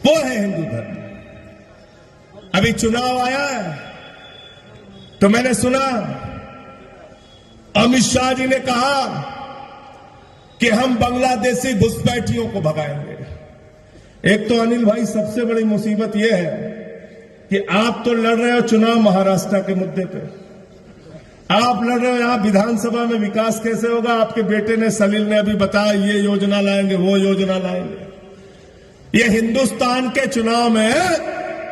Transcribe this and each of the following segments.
वो है हिंदू धर्म। अभी चुनाव आया है तो मैंने सुना अमित शाह जी ने कहा कि हम बांग्लादेशी घुसपैठियों को भगाएंगे। एक तो अनिल भाई सबसे बड़ी मुसीबत यह है कि आप तो लड़ रहे हो चुनाव महाराष्ट्र के मुद्दे पे, आप लड़ रहे हो यहां विधानसभा में विकास कैसे होगा। आपके बेटे ने सलील ने अभी बताया ये योजना लाएंगे वो योजना लाएंगे। ये हिंदुस्तान के चुनाव में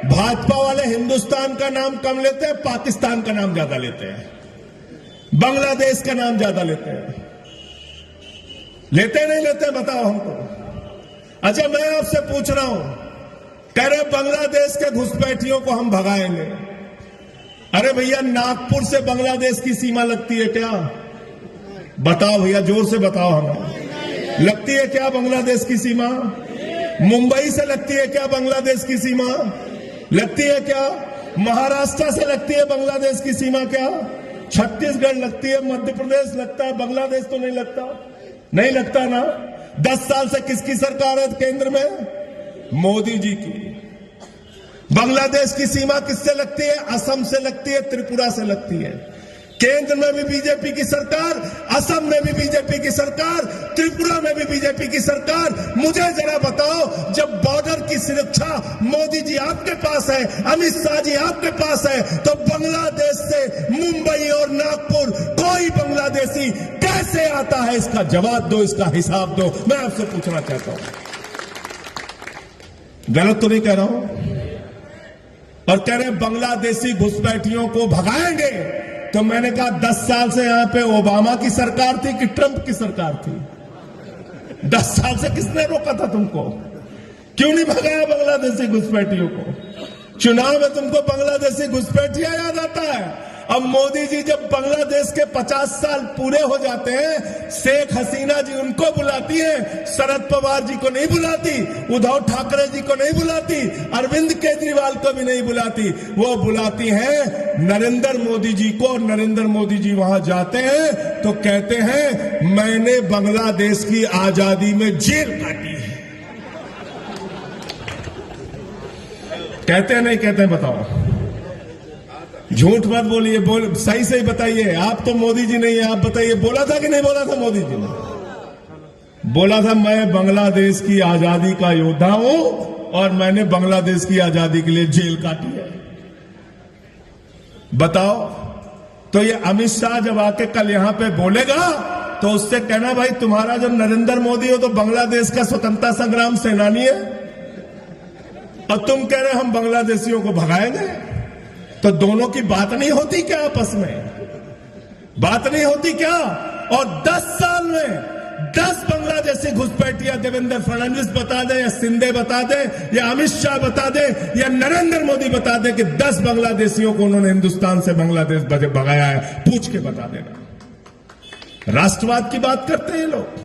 भाजपा वाले हिंदुस्तान का नाम कम लेते हैं, पाकिस्तान का नाम ज्यादा लेते हैं, बांग्लादेश का नाम ज्यादा लेते हैं। लेते नहीं लेते बताओ हमको। अच्छा मैं आपसे पूछ रहा हूं, कह रहे बांग्लादेश के घुसपैठियों को हम भगाएंगे। अरे भैया नागपुर से बांग्लादेश की सीमा लगती है क्या? बताओ भैया, जोर से बताओ हमें, लगती है क्या बांग्लादेश की सीमा? मुंबई से लगती है क्या बांग्लादेश की सीमा? लगती है क्या? महाराष्ट्र से लगती है बांग्लादेश की सीमा क्या? छत्तीसगढ़ लगती है, मध्य प्रदेश लगता है, बांग्लादेश तो नहीं लगता। नहीं लगता ना। 10 साल से किसकी सरकार है केंद्र में? मोदी जी की। बांग्लादेश की सीमा किससे लगती है? असम से लगती है, त्रिपुरा से लगती है। केंद्र में भी बीजेपी की सरकार, असम में भी बीजेपी की सरकार, त्रिपुरा में भी बीजेपी की सरकार। मुझे जरा बताओ, जब बॉर्डर की सुरक्षा मोदी जी आपके पास है, अमित शाह जी आपके पास है, तो बांग्लादेश से मुंबई और नागपुर कोई बांग्लादेशी कैसे आता है? इसका जवाब दो, इसका हिसाब दो। मैं आपसे पूछना चाहता हूं, गलत तो नहीं कह रहा हूं? और कह रहे बांग्लादेशी घुसपैठियों को भगाएंगे। तो मैंने कहा 10 साल से यहां पे ओबामा की सरकार थी कि ट्रंप की सरकार थी? 10 साल से किसने रोका था तुमको? क्यों नहीं भगाया बांग्लादेशी घुसपैठियों को? चुनाव में तुमको बांग्लादेशी घुसपैठिया याद आता है। अब मोदी जी जब बांग्लादेश के 50 साल पूरे हो जाते हैं, शेख हसीना जी उनको बुलाती हैं, शरद पवार जी को नहीं बुलाती, उद्धव ठाकरे जी को नहीं बुलाती, अरविंद केजरीवाल को भी नहीं बुलाती। वो बुलाती हैं नरेंद्र मोदी जी को। और नरेंद्र मोदी जी वहां जाते हैं तो कहते हैं मैंने बांग्लादेश की आजादी में जेल काटी है। कहते हैं नहीं कहते हैं? बताओ, झूठ मत बोलिए, सही सही बताइए। आप तो मोदी जी नहीं है, आप बताइए बोला था कि नहीं बोला था? मोदी जी ने बोला था मैं बांग्लादेश की आजादी का योद्धा हूं और मैंने बांग्लादेश की आजादी के लिए जेल काटी है। बताओ। तो ये अमित शाह जब आके कल यहां पे बोलेगा तो उससे कहना भाई तुम्हारा जो नरेंद्र मोदी हो तो बांग्लादेश का स्वतंत्रता संग्राम सेनानी है, और तुम कह रहे हम बांग्लादेशियों को भगाएंगे। तो दोनों की बात नहीं होती क्या? आपस में बात नहीं होती क्या? और 10 साल में 10 बांग्लादेशी घुसपैठिया देवेंद्र फडणवीस बता दे, या शिंदे बता दे, या अमित शाह बता दे, या नरेंद्र मोदी बता दे कि 10 बांग्लादेशियों को उन्होंने हिंदुस्तान से बांग्लादेश भगाया है। पूछ के बता देना। राष्ट्रवाद की बात करते हैं लोग।